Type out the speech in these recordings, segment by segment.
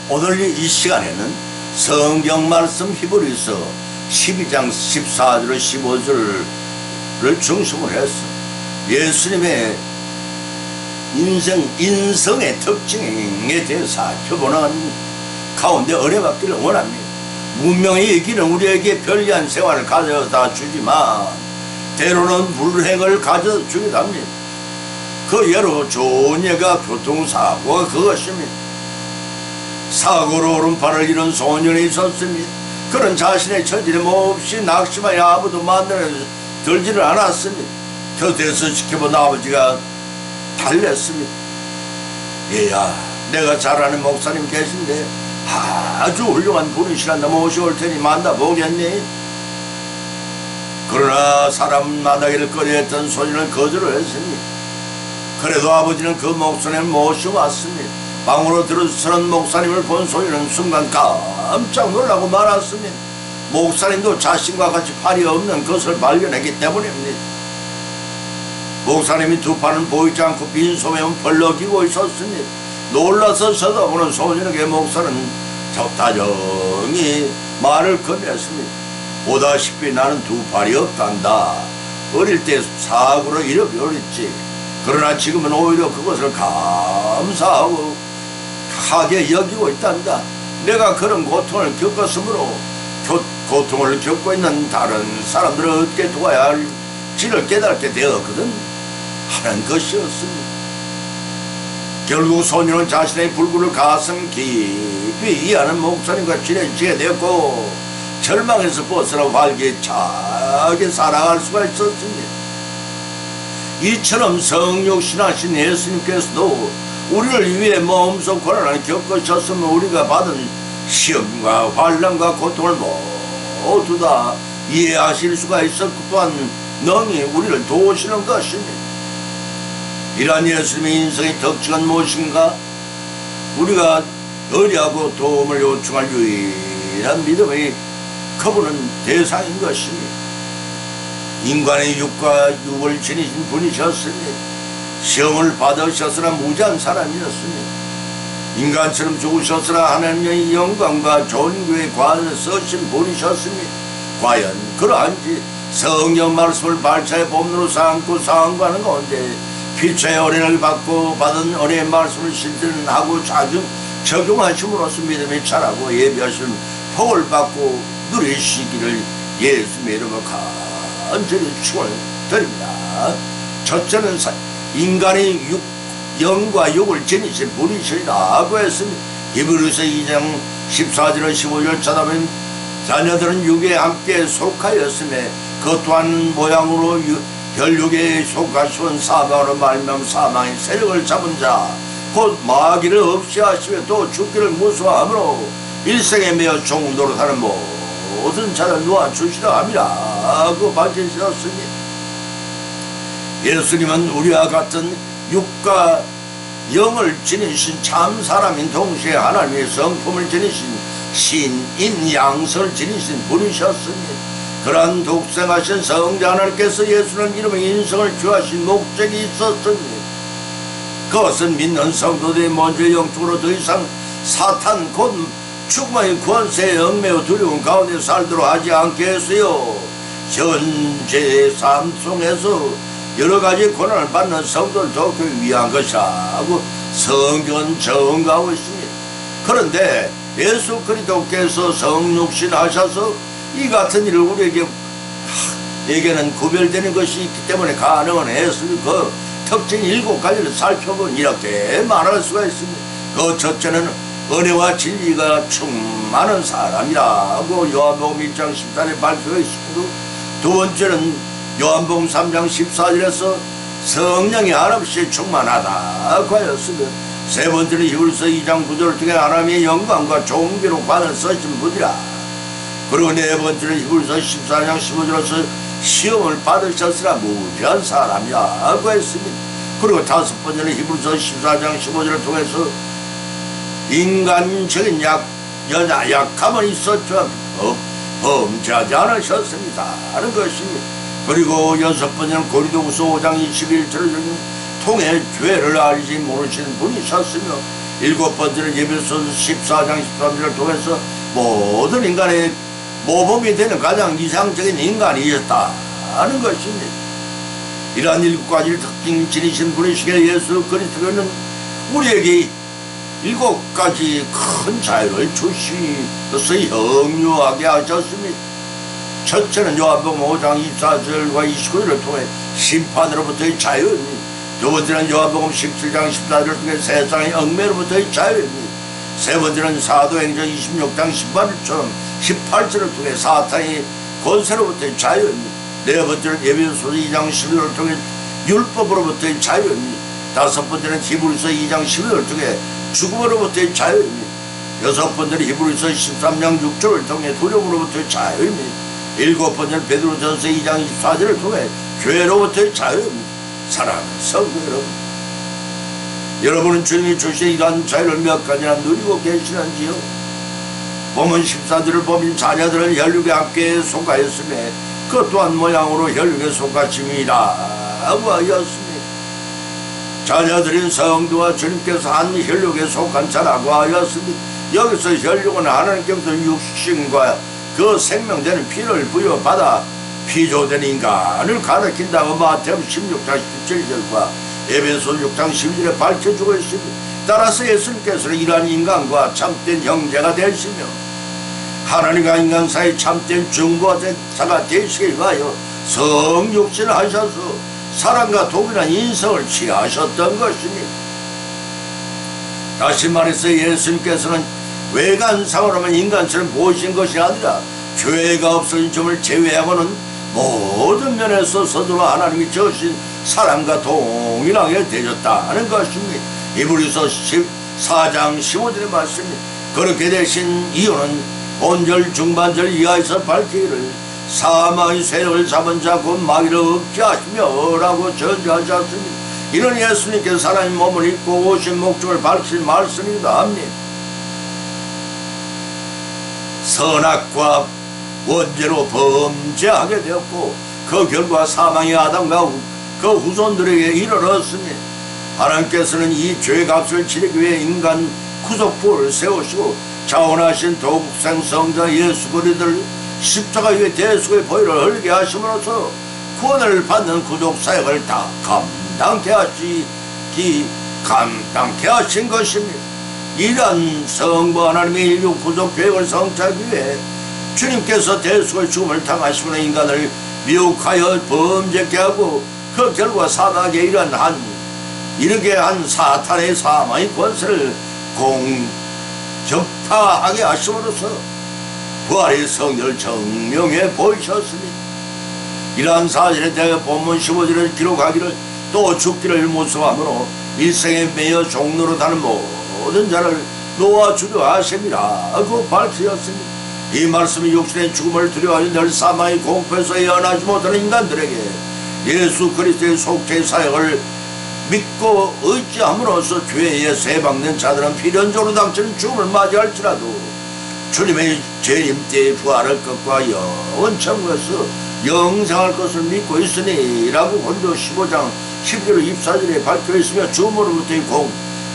오늘 이 시간에는 성경 말씀 히브리서 12장 14절 15절을 중심으로 해서 예수님의 인성의 특징에 대해서 살펴보는 가운데 은혜받기를 원합니다. 문명의 길은 우리에게 편리한 생활을 가져다 주지만 때로는 불행을 가져다 주기도 합니다. 그 예로 좋은 예가 교통사고가 그것입니다. 사고로 오른팔을 잃은 소년이 있었습니다. 그런 자신의 처지를 몹시 낙심하여 아무도 만나려 들지를 않았습니다. 곁에서 지켜본 아버지가 달랬습니다. 얘야, 내가 잘 아는 목사님 계신데 아주 훌륭한 분이시란다. 모셔올 테니 만나보겠니? 그러나 사람 만나기를 꺼려했던 소년은 거절을 했습니다. 그래도 아버지는 그 목사님을 모셔왔습니다. 방으로 들어서는 목사님을 본 소년은 순간 깜짝 놀라고 말았습니다. 목사님도 자신과 같이 팔이 없는 것을 발견했기 때문입니다. 목사님이 두 팔은 보이지 않고 빈소매만 벌럭이고 있었습니다. 놀라서 쳐다보는 소년에게 목사는 다정히 말을 건넸습니다. 보다시피 나는 두 팔이 없단다. 어릴 때 사고로 잃어버렸지. 그러나 지금은 오히려 그것을 감사하고 하게 여기고 있단다. 내가 그런 고통을 겪었으므로 고통을 겪고 있는 다른 사람들을 어떻게 도와야 할지를 깨닫게 되었거든 하는 것이었습니다. 결국 소년은 자신의 불굴을 가슴 깊이 이해하는 목사님과 친해지게 되었고 절망에서 벗어나 활기차게 살아갈 수가 있었습니다. 이처럼 성육신하신 예수님께서도 우리를 위해 마음속 고난을 겪으셨으면 우리가 받은 시험과 환난과 고통을 모두 다 이해하실 수가 있었고 또한 능히 우리를 도우시는 것입니다. 이러한 예수님의 인성의 특징은 무엇인가? 우리가 의리하고 도움을 요청할 유일한 믿음의 그분은 대상인 것입니다. 인간의 육과 육을 지니신 분이셨습니다. 시험을 받으셨으나 무지한 사람이었습니다. 인간처럼 죽으셨으나 하나님의 영광과 존귀의 관을 쓰신 분이셨습니다. 과연 그러한지 성경 말씀을 발차의 본문으로 삼고 사용하는 가운데 피차의 은혜를 받고 받은 은혜의 말씀을 실천하고 적용하심으로써 믿음이 자라고 예비하신 복을 받고 누리시기를 예수님의 이름으로 간절히 축원드립니다. 첫째는 인간의 영과 육을 지니신 분이시라고 했습니다. 히브리서 2장 14절 15절 찾아보면 자녀들은 육에 함께 속하였으며 그 또한 모양으로 혈육에 속하시온 사망으로 말미암아 사망의 세력을 잡은 자 곧 마귀를 없이 하시며 또 죽기를 무서워하므로 일생에 매어 종노릇 하는 모든 자를 놓아주시라 함이라 고 밝히셨습니다. 예수님은 우리와 같은 육과 영을 지니신 참 사람인 동시에 하나님의 성품을 지니신 신인 양성을 지니신 분이셨습니다. 그러한 독생하신 성자 하나님께서 예수는 이름의 인성을 주하신 목적이 있었습니다. 그것은 믿는 성도들이 먼저 영적으로 더 이상 사탄 곧 죽음의 권세에 얽매여 두려운 가운데 살도록 하지 않게 했어요. 현재 삶 속에서 여러 가지 고난을 받는 성도를 돕기 위한 것이라고 성경은 정하고 있습니다. 그런데 예수 그리스도께서 성육신 하셔서 이 같은 일을 우리에게는 구별되는 것이 있기 때문에 가능은 했으니 그 특징 7가지를 살펴보면 이렇게 말할 수가 있습니다. 그 첫째는 은혜와 진리가 충만한 사람이라고 요한복음 1장 14절에 발표해 있고, 두 번째는 요한복음 3장 14절에서 성령이 한없이 충만하다고 하였으며, 세 번째는 히브리서 2장 9절을 통해 하나님의 영광과 존귀로 관을 쓰신 분이라. 그리고 네 번째는 히브리서 14장 15절에서 시험을 받으셨으나 무지한 사람이라고 했습니다. 그리고 다섯 번째는 히브리서 14장 15절을 통해서 인간적인 약함은 있었지만 범죄하지 않으셨습니다 하는 것입니다. 그리고 여섯 번째는 고린도후서 5장 21절을 통해 죄를 알지 모르시는 분이셨으며, 일곱 번째는 에베소서 14장 13절을 통해서 모든 인간의 모범이 되는 가장 이상적인 인간이셨다는 것입니다. 이러한 일곱 가지를 특징 지니신 분이시기에 예수 그리스도는 우리에게 일곱 가지 큰 자유를 주시어서 영유하게 하셨습니다. 첫째는 요한복음 5장 24절과 29절을 통해 심판으로부터의 자유입니다. 두 번째는 요한복음 17장 14절을 통해 세상의 얽매로부터의 자유입니다. 세 번째는 사도행전 26장 18절을 통해 사탄의 권세로부터의 자유입니다. 네 번째는 에베소서 2장 12절을 통해 율법으로부터의 자유입니다. 다섯 번째는 히브리서 2장 12절을 통해 죽음으로부터의 자유입니다. 여섯 번째는 히브리서 13장 6절을 통해 두려움으로부터의 자유입니다. 일곱 번째는 베드로전서 2장 24절을 통해 죄로부터의 자유입니다. 사랑하는 성도 여러분, 여러분은 주님이 주신 이러한 자유를 몇 가지나 누리고 계시는지요? 본문 14절을 보면 자녀들은 혈육의 학계에 속하였으며 그 또한 모양으로 혈육에 속하심이라고 하였습니다. 자녀들인 성도와 주님께서 한 혈육에 속한 자라고 하였습니다. 여기서 혈육은 하나님께서 육신과 그 생명되는 피를 부여받아 피조된 인간을 가리킨다고 마태복음 16장 17절과 에베소 6장 12절에 밝혀주고 있습니다. 따라서 예수님께서는 이러한 인간과 참된 형제가 되시며 하나님과 인간 사이 참된 중보자가 되시기 위하여 성육신을 하셔서 사랑과 동일한 인성을 취하셨던 것입니다. 다시 말해서 예수님께서는 외관상으로만 인간처럼 보이신 것이 아니라 죄가 없어진 점을 제외하고는 모든 면에서 서로 하나님이 주신 사랑과 동일하게 되셨다는 것입니다. 히브리서 14장 15절의 말씀입니다. 그렇게 되신 이유는 본절 중반절 이하에서 밝히기를 사망의 세력을 잡은 자 곧 마귀를 없게 하시며 라고 전제하셨습니다. 이는 예수님께서 사람의 몸을 입고 오신 목적을 밝힌 말씀이기도 합니다. 선악과 원죄로 범죄하게 되었고 그 결과 사망의 아담과 그 후손들에게 이르렀습니다. 하나님께서는 이 죄의 값을 치르기 위해 인간 구속부를 세우시고 자원하신 독생 성자 예수 그리스도를 십자가 위에 대속의 보혈을 흘리게 하심으로써 구원을 받는 구속 사역을 다 감당케 하신 것입니다. 이러한 성부 하나님의 인류 구속 계획을 성취하기 위해 주님께서 대속의 죽음을 당하시는 인간을 미혹하여 범죄케 하고 그 결과 사망에 이르게 한 사탄의 사망의 권세를 공격파하게 하심으로써 부활의 성령을 증명해 보이셨습니다. 이러한 사실에 대하여 본문 15절을 기록하기를 또 죽기를 무서워하므로 일생에 매여 종로로 다는 모든 자를 놓아주려 하심이라고 밝히었습니다. 이 말씀이 육신의 죽음을 두려워하여 늘 사망의 공포에서 헤어나지 못하는 인간들에게 예수 그리스도의 속죄 사역을 믿고 의지함으로써 죄에 세방된 자들은 필연적으로 닥치는 죽음을 맞이할지라도 주님의 재림 때의 부활할 것과 영원 천국에서 영생할 것을 믿고 있으니 라고 고린도 15장 12절 24절에 밝혀있으며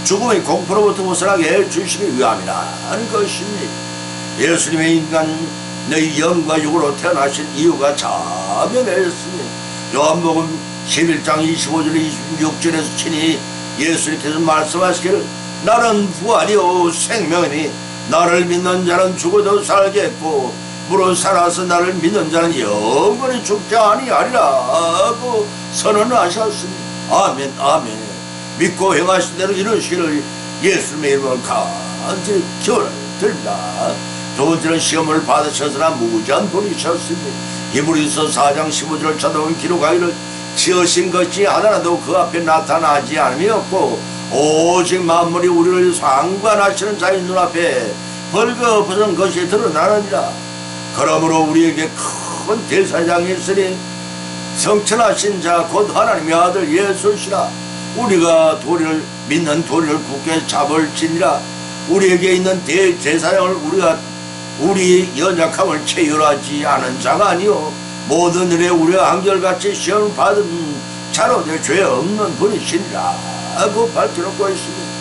죽음의 공포로부터 벗어나게 해주시기 위함이라는 것입니다. 예수님의 인간의 영과 육으로 태어나신 이유가 자명했습니다. 요한복음 11장 25절 26절에서 친히 예수님께서 말씀하시기를 나는 부활이요 생명이니 나를 믿는 자는 죽어도 살겠고 무릇 살아서 나를 믿는 자는 영원히 죽지 아니하리라고 선언하셨습니다. 아멘 아멘. 믿고 행하신 대로 이루시기를 예수님의 이름으로 간절히 기원드립니다. 두 번째는 시험을 받으셔서나 무지한 분이셨습니다. 히브리서 4장 15절을 찾아보면 기록하기를 지으신 것이 하나라도 그 앞에 나타나지 않으였고 오직 만물이 우리를 상관하시는 자의 눈앞에 벌거벗은 것이 드러나느니라. 그러므로 우리에게 큰 대사장이 있으니 성천하신 자 곧 하나님의 아들 예수시라. 우리가 믿는 도리를 굳게 잡을지니라. 우리에게 있는 대제사장을 우리 연약함을 체휼하지 않은 자가 아니요 모든 일에 우리가 한결같이 시험을 받은 자로되 죄 없는 분이시니라고 밝혀놓고 있습니다.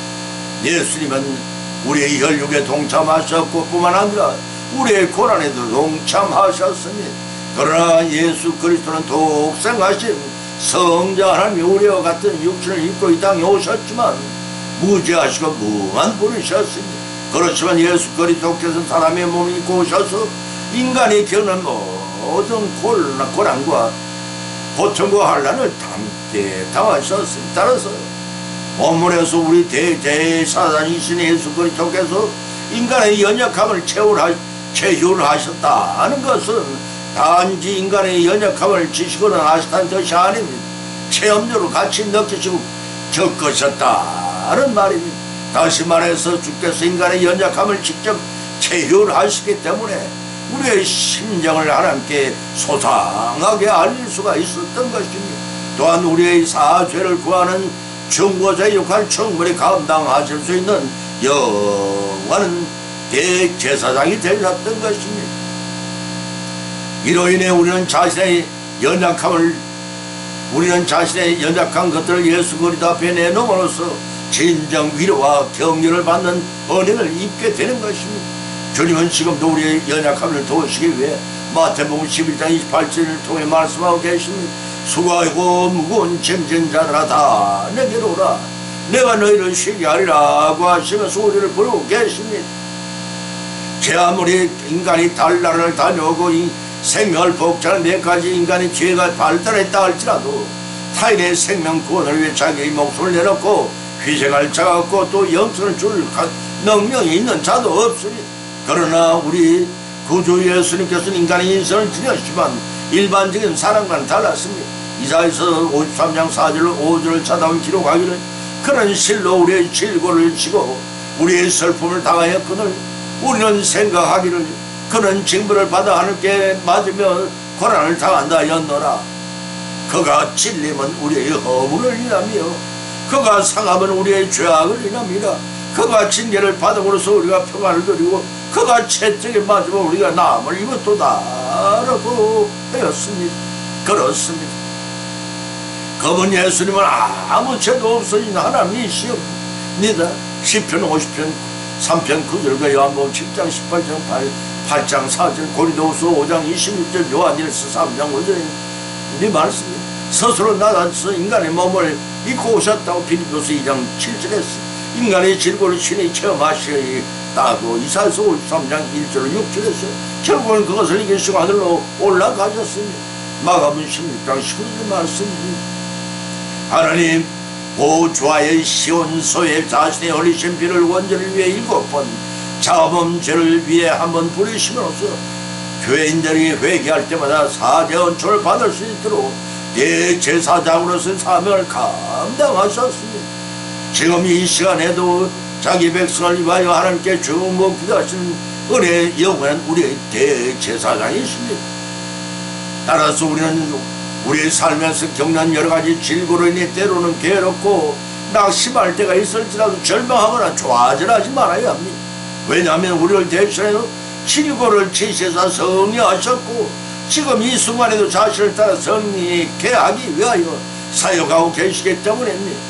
예수님은 우리의 혈육에 동참하셨고 뿐만 아니라 우리의 고난에도 동참하셨습니다. 그러나 예수 그리스도는 독생하신 성자 하나님이 우리와 같은 육신을 입고 이 땅에 오셨지만 무죄하시고 무한 분이셨습니다. 그렇지만 예수 그리스도께서는 사람의 몸을 입고 오셔서 인간이 겪는 모든 고난과 고통과 환난을 함께 당하셨습니다. 따라서 본문에서 우리 대제사장이신 예수 그리스도께서 인간의 연약함을 체휼하셨다는 것은 단지 인간의 연약함을 지시거나 하셨다는 것이 아닙니다. 체험적으로 같이 느끼시고 겪으셨다는 말입니다. 다시 말해서 주께서 인간의 연약함을 직접 체휼하시기 때문에 우리의 심정을 하나님께 소상하게 알릴 수가 있었던 것입니다. 또한 우리의 사죄를 구하는 중보자의 역할을 충분히 감당하실 수 있는 영원한 대제사장이 되셨던 것입니다. 이로 인해 우리는 자신의 연약한 것들을 예수 그리스도 앞에 내놓음으로써 진정 위로와 격려를 받는 은혜를 입게 되는 것입니다. 주님은 지금도 우리의 연약함을 도우시기 위해 마태복음 11장 28절을 통해 말씀하고 계십니다. 수고하고 무거운 짐진 자들아 다 내게로 오라 내가 너희를 쉬게 하리라고 하시면서 우리를 부르고 계십니다. 제 아무리 인간이 달나라를 다녀오고 이 생명을 복잡한 몇 가지 인간의 죄가 발달했다 할지라도 타인의 생명 구원을 위해 자기의 목숨을 내놓고 희생할 자가 없고 또 영생을 줄 능력이 있는 자도 없습니다. 그러나 우리 구주 예수님께서는 인간의 인생을 지녔지만 일반적인 사람과는 달랐습니다. 이사야서 53장 4절 5절을 찾아온 기록하기를 그는 실로 우리의 질고를 지고 우리의 슬픔을 당하였거늘 우리는 생각하기를 그는 징벌을 받아 하늘께 맞으며 고난을 당한다 하였노라. 그가 찔림은 우리의 허물을 인하며 그가 상함은 우리의 죄악을 인합니다. 그가 징계를 받음으로써 우리가 평안을 누리고 그가 채찍에 맞으면 우리가 나음을 입었도다라고 하였습니다. 그렇습니다. 그분 예수님은 아무 죄도 없으신 하나님이시옵니다. 시편 50편 3편 9절과 요한복음 7장 18장 8장 4절 고린도후서 5장 26절 요한일서 3장 5절 네 말씀입니다. 스스로 나가서 인간의 몸을 입고 오셨다고 빌립보서 2장 7절에서 인간의 질고를 친히 체험하시다고 이사야서 53장 1절 6절에서 결국은 그것을 이기시고 하늘로 올라가셨습니다. 마가복음 16장 19절 말씀입니다. 하나님 보좌의 시온소에 자신의 흘리신 피를 원죄를 위해 7번 자범죄를 위해 한번 부리심으로써 죄인들이 회개할 때마다 사죄恩초를 받을 수 있도록 대제사장으로서 사명을 감당하셨습니다. 지금 이 시간에도 자기 백성을 위하여 하나님께 주목 기도하시는 은혜의 영원한 우리의 대제사장이십니다. 따라서 우리는 우리의 삶에서 겪는 여러가지 질고로 인해 때로는 괴롭고 낙심할 때가 있을지라도 절망하거나 좌절하지 말아야 합니다. 왜냐하면 우리를 대신해서 질고를 지시해서 승리하셨고 지금 이 순간에도 자신을 따라 승리케 하기 위하여 사역하고 계시기 때문입니다.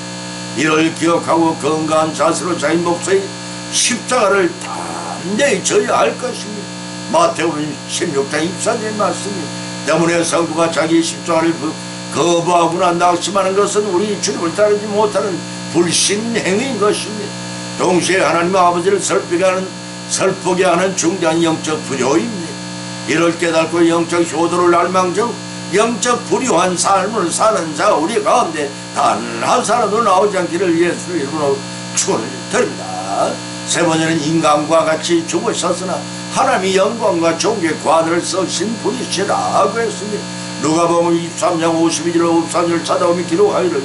이를 기억하고 건강한 자세로 자기 목소리 십자가를 담대히 져야 할 것입니다. 마태복음 16장 24절 말씀입니다. 때문에 성도가 자기 십자가를 거부하거나 낙심하는 것은 우리 주님을 따르지 못하는 불신 행위인 것입니다. 동시에 하나님 아버지를 슬프게 하는 중대한 영적 불효입니다. 이를 깨닫고 영적 효도를 알망정 영적 불효한 삶을 사는 자 우리 가운데 단 한 사람도 나오지 않기를 예수 이름으로 축원드립니다. 세 번째는 인간과 같이 죽으셨으나 하나님이 영광과 존귀의 관을 쓰신 분이시라고 했습니다. 누가복음 23장 52절 53절 찾아오면 기록하기를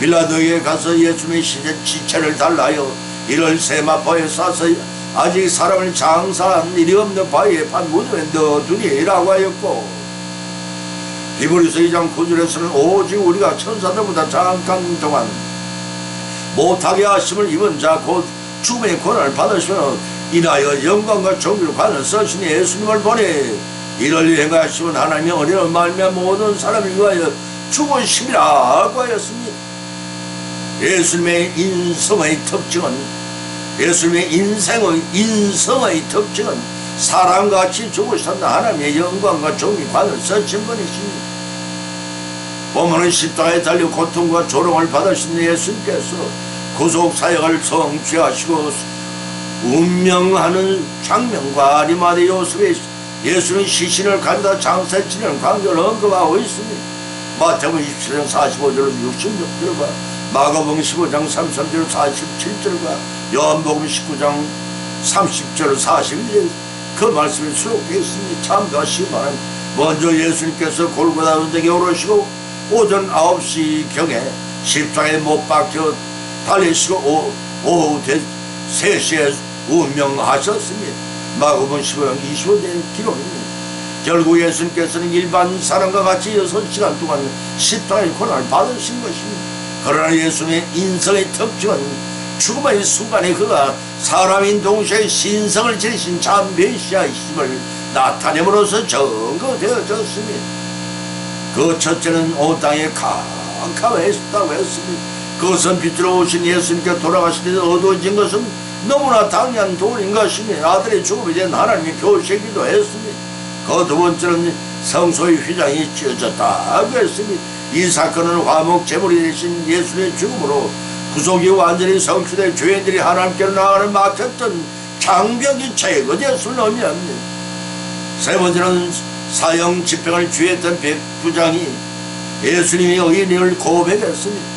빌라도에게 가서 예수님의 시체를 달라요 이를 세마포에 싸서 아직 사람을 장사한 일이 없는 바위에 판 무덤에 넣어두니라고 하였고 히브리서 2장 9절에서는 오직 우리가 천사들보다 잠깐 동안 못하게 하심을 입은 자 곧 죽음의 고난을 받으시면 인하여 영광과 존귀로 관을 쓰신 예수님을 보내 이를 행하시면 하나님의 은혜로 말미암아 모든 사람을 위하여 죽으심이라고 하였습니다. 예수님의 인성의 특징은 예수님의 인성의 특징은 사람같이 죽으셨는 하나님의 영광과 종이 관을 쓰신 분이십니다. 보면은 십자가에 달려 고통과 조롱을 받으신 예수님께서 구속사역을 성취하시고 운명하는 장면과 아리마대 요셉의 예수는 시신을 가져다 장사에 치는 광경을 언급하고 있습니다. 마태복음 27장 45절 66절과 마가복음 15장 33절 47절과 요한복음 19장 30절 41절 그 말씀이 수록되어 있습니다. 참조하시기 바랍니다. 먼저 예수님께서 골고다 언덕에 오르시고 오전 9시경에 십자가에 못 박혀 달리시고 오후 3시에 운명하셨습니다. 마가복음 15장 25절의 기록입니다. 결국 예수님께서는 일반 사람과 같이 6시간 동안 십자가의 고난을 받으신 것입니다. 그러나 예수님의 인성의 특징은 죽음의 순간에 그가 사람인 동시에 신성을 지니신 참 메시아이심을 나타냄으로써 증거되어졌습니다. 그 첫째는 온 땅에 캄캄했다고 했습니다. 그것은 빛으로 오신 예수님께 돌아가실 때 어두워진 것은 너무나 당연한 도리인 것입니다. 아들의 죽음에 대한 하나님의 표시이기도 했습니다. 그 두 번째는 성소의 휘장이 찢어졌다고 했습니다. 이 사건은 화목 제물이 되신 예수의 죽음으로 구속이 완전히 성취된 죄인들이 하나님께로 나아가는 막혔던 장벽이 제거되었음을 의미합니다. 세 번째는 사형 집행을 주의했던 백부장이 예수님의 의인을 고백했습니다.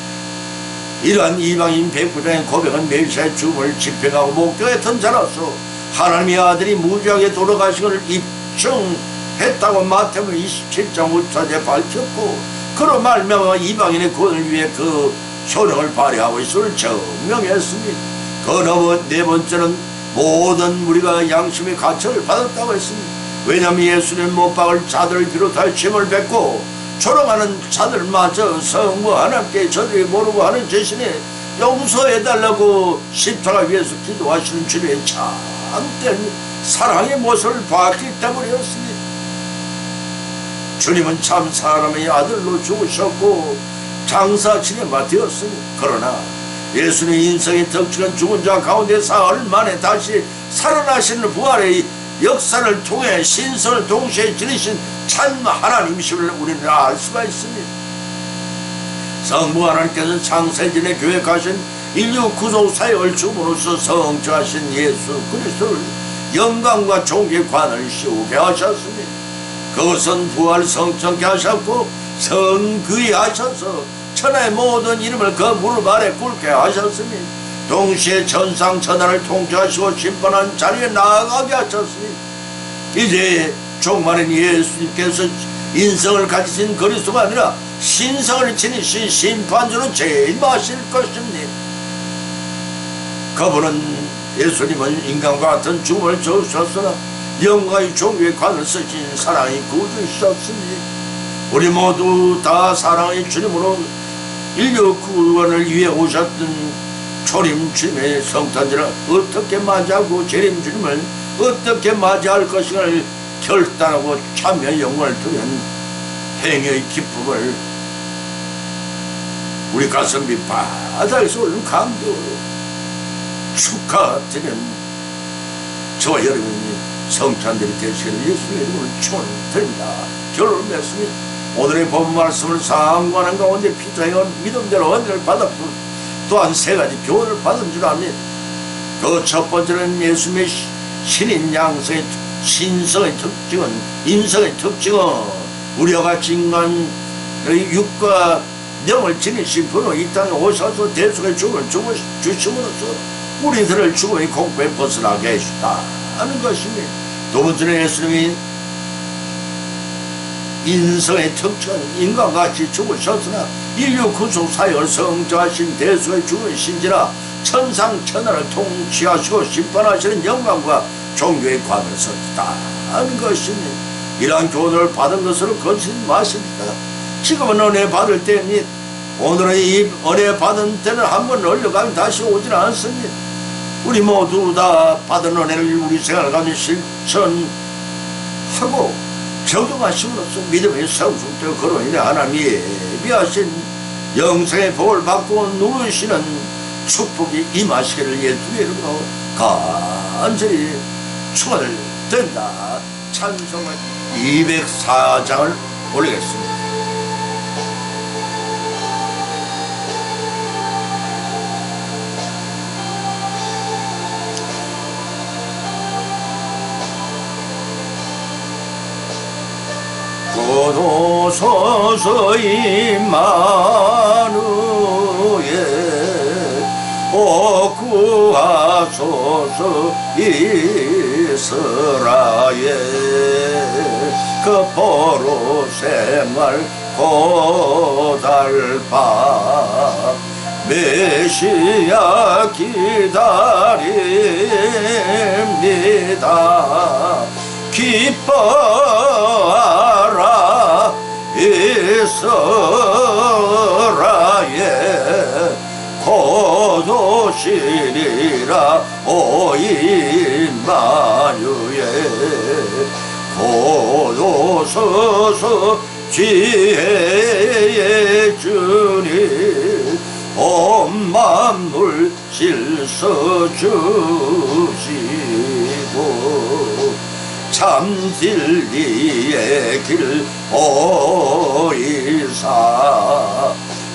이러한 이방인 백부장의 고백은 메시아의 죽음을 집행하고 목격했던 자로서 하나님의 아들이 무죄하게 돌아가신 것을 입증했다고 마태복음 27장 5절에 밝혔고 그로 말미암아 이방인의 구원을 위해 그 효력을 발휘하고 있음을 증명했습니다. 그 네 번째는 모든 우리가 양심의 가책을 받았다고 했습니다. 왜냐하면 예수님 못 박을 자들을 비롯하여 침을 뱉고 조롱하는 자들마저 성부 하나님께 저들이 모르고 하는 죄신에 용서해달라고 십자가 위에서 기도하시는 주님의 참된 사랑의 모습을 봤기 때문이었습니다. 주님은 참 사람의 아들로 죽으셨고 장사 진행가 되었습니다. 그러나 예수님의 인성의 특징은 죽은 자 가운데 사흘 만에 다시 살아나시는 부활의 역사를 통해 신성을 동시에 지니신 참 하나님이심을 우리는 알 수가 있습니다. 성부 하나님께서 창세전에 계획하신 인류 구속 사역을 주문으로써 성취하신 예수 그리스도를 영광과 존귀의 관을 씌우게 하셨습니다. 그것은 부활 성천케 하셨고 성귀 하셔서 천하의 모든 이름을 그 무릎 아래 꿇게 하셨습니다. 동시에 천상 천하를 통치하시고 심판한 자리에 나아가게 하셨습니다. 이제 종말인 예수님께서 인성을 가지신 그리스도가 아니라 신성을 지니신 심판주로 재임하실 것입니다. 그분은 예수님은 인간과 같은 죽음을 주셨으나 영광의 종교의 관을 쓰신 사랑의 구주이셨습니다. 우리 모두 다 사랑의 주님으로 인류 구원을 위해 오셨던 초림 주님의 성탄절을 어떻게 맞이하고 재림 주님을 어떻게 맞이할 것인가를 결단하고 참여 영광을 두는 행여의 기쁨을 우리 가슴이 바다에서 오는 감격으로 축하드리는 저와 여러분이 성찬들이 되시기를 예수의 이름으로 축원드립니다. 결론을 맺습니다. 오늘의 본 말씀을 상관한 가운데 피자여 믿음대로 은혜를 받았고 또한 세 가지 교훈을 받은 줄 압니다. 그 첫 번째는 예수님의 신인 양성의 신성의 특징은 인성의 특징은 우리와 같이 인간의 육과 영을 지니신 분은 이 땅에 오셔서 대속의 죽음을 주심으로써 우리들을 죽음의 공포에 벗어나게 해주셨다는 것입니다. 두 번째는 예수님이 인성의 특징은 인간같이 죽으셨으나 인류 구속 사역을 성취하신 대속의 죽음의 신지라 천상천하를 통치하시고 심판하시는 영광과 종교의 관을 썼다는 것입니다. 이러한 교훈을 받은 것으로 거짓 마십니다. 지금은 은혜 받을 때입니다. 오늘은 이 은혜 받은 때는 한번 올려가면 다시 오질 않습니다. 우리 모두 다 받은 은혜를 우리 생활 가운데 실천하고 적용하심으로써 믿음의 성숙되고 그로 인해 하나님이 귀하신 영생의 복을 받고 누리시는 축복이 임하시기를 예수의 이름으로 간절히 축원드린다. 찬송을 204장을 올리겠습니다. 고도소서 임마누엘 구하소서 이스라엘 그 포로새말 고달파 메시아 기다립니다. 기뻐하라 이스라엘 거두시리라 오 임마누엘 고도소서 지혜의 주님 온 만물 질서 주시고 참 진리의 길 보이사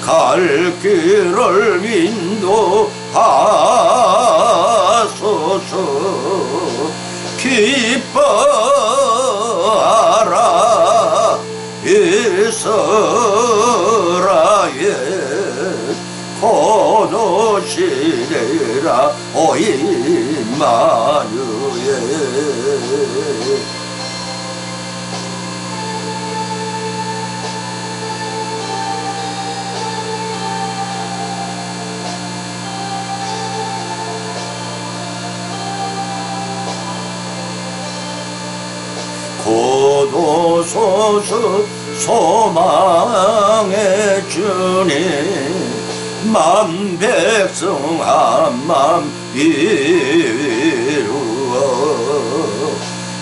갈 길을 인도하소서. 기뻐하라 이스라엘 거두시리라 오 임마누엘 고도소서 소망의 주님 만 백성 한맘 이루어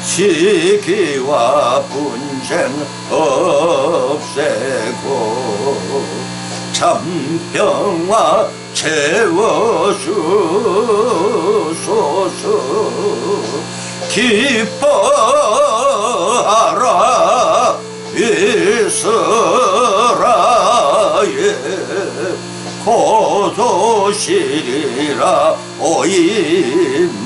시기와 분쟁 없애고 참평화 채워주소서. 기뻐하라 이스라엘 거두시리라 오 임마누엘